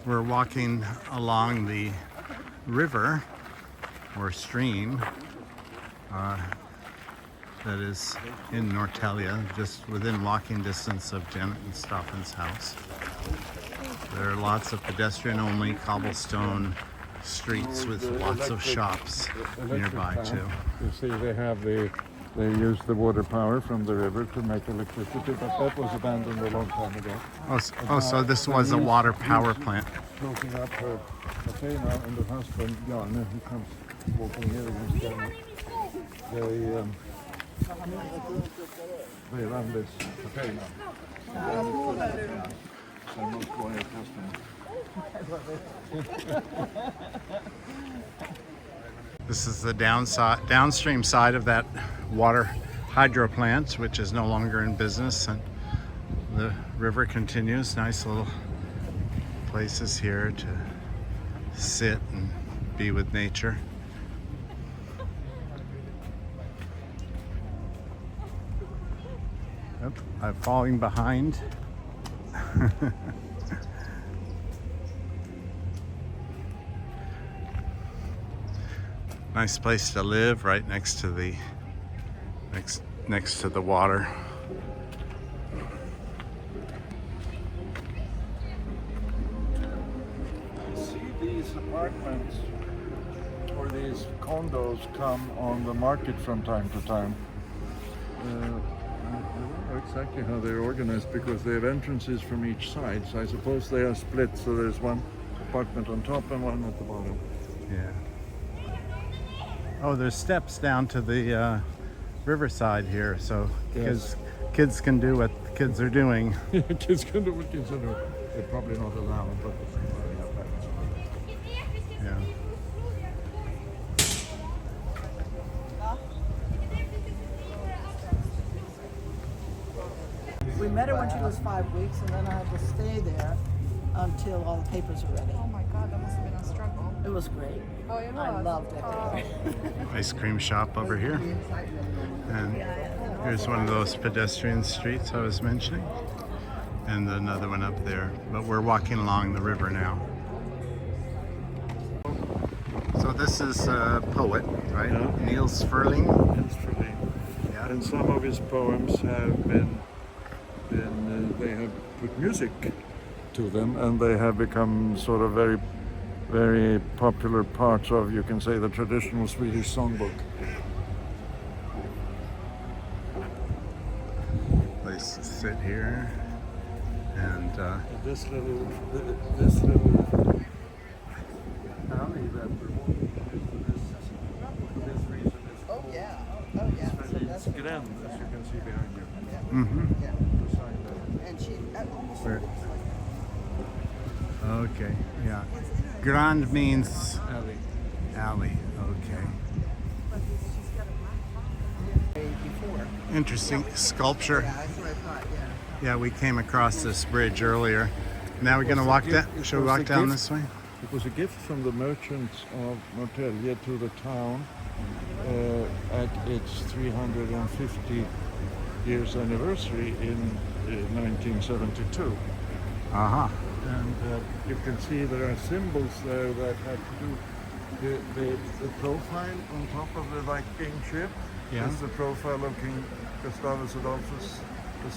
We're walking along the river or stream that is in Norrtalje, just within walking distance of Janet and Staffan's house. There are lots of pedestrian-only cobblestone streets with lots of shops nearby too. You see, they use the water power from the river to make electricity, but that was abandoned a long time ago. So this was a water power plant. Closing up her cafe now, and the husband, Jan, he comes walking here against Jan. They run this cafe now. So most quiet customer. This is the downstream side of that water hydro plant, which is no longer in business, and the river continues. Nice little places here to sit and be with nature. Yep, I'm falling behind. Nice place to live, right next to the next to the water. See, these apartments or these condos come on the market from time to time. I don't know exactly how they're organized because they have entrances from each side. So I suppose they are split. So there's one apartment on top and one at the bottom. Yeah. Oh, there's steps down to the riverside here, so Yes. kids can do what kids are doing. Kids can do what kids are doing. They're probably not allowed, but Yeah. We met her when she was 5 weeks, and then I had to stay there until all the papers were ready. Oh my God, that must have been a struggle. It was great. Oh, it was? I loved it. Ice cream shop over here. And here's one of those pedestrian streets I was mentioning. And another one up there. But we're walking along the river now. So this is a poet, right? Yeah. Niels Ferling. Instrument. Yeah. And some of his poems have been they have put music to them, and they have become sort of very, very popular parts of, you can say, the traditional Swedish songbook. Place to sit here. And This little alley that we're walking into, this reason is Oh, called yeah. Oh, yeah. So that's Gren, as you can see behind you. mhm. Yeah. The sign there. And she almost Where? looks like Okay, yeah. Grand means Alley. alley. Okay. before. Interesting sculpture. Yeah, that's what I thought, yeah. Yeah, we came across this bridge earlier. Now we're gonna walk down. Shall we walk down this way? It was a gift from the merchants of Norrtalje to the town at its 350 years anniversary in 1972. Uh-huh. And you can see there are symbols there that have to do the profile on top of the Viking ship. Yeah. Is the profile of King Gustavus Adolphus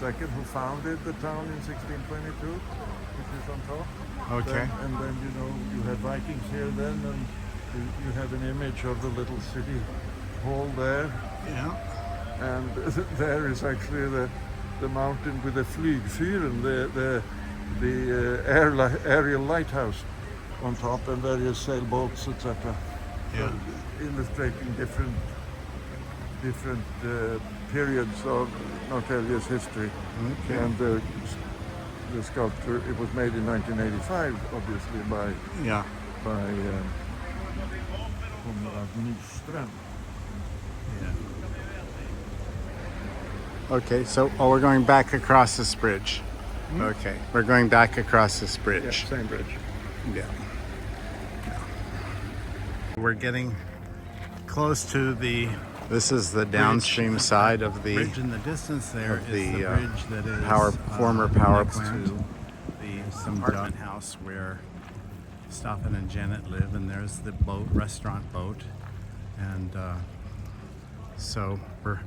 II, who founded the town in 1622, which is on top. Okay. And then you had Vikings here then, and you have an image of the little city hall there, Yeah. and there is actually the mountain with the flygfyren, the aerial lighthouse on top, and various sailboats, etc. Yeah. Illustrating different periods of Norrtalje's history. Okay. And the sculpture, it was made in 1985, obviously by Yeah. Konrad Nyström. Yeah. Okay, so we're going back across this bridge. Okay, we're going back across this Yeah, bridge. same bridge. Yeah. We're getting close to the. This is the downstream side of the bridge in the distance there of is the, the bridge that is former power next plant. to the apartment house where Staffan and Janet live, and there's the boat, restaurant boat. And so we're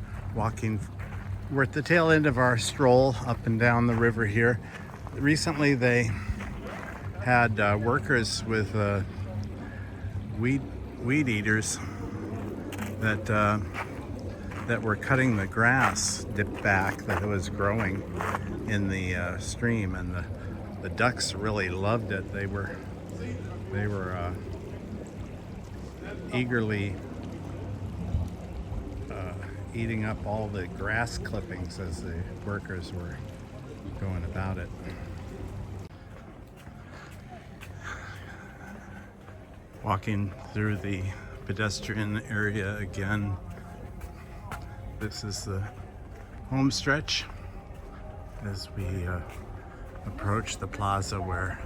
at the tail end of our stroll up and down the river here. Recently they had workers with weed eaters that were cutting the grass dip back that was growing in the stream, and the ducks really loved it. They were eagerly eating up all the grass clippings as the workers were going about it. Walking through the pedestrian area again. This is the home stretch as we approach the plaza where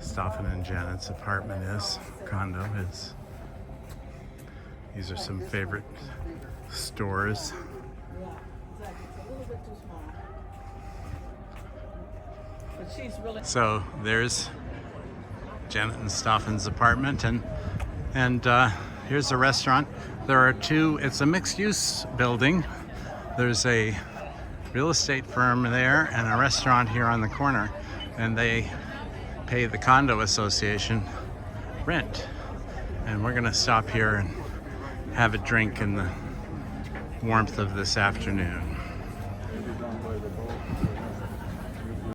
Staffan and Janet's apartment is, condo is. These are some favorite stores. Yeah, exactly. It's a little bit too small. But she's really. So there's Janet and Staffan's apartment, and here's a restaurant. There are two, it's a mixed-use building. There's a real estate firm there and a restaurant here on the corner, and they pay the condo association rent. And we're gonna stop here and have a drink in the warmth of this afternoon.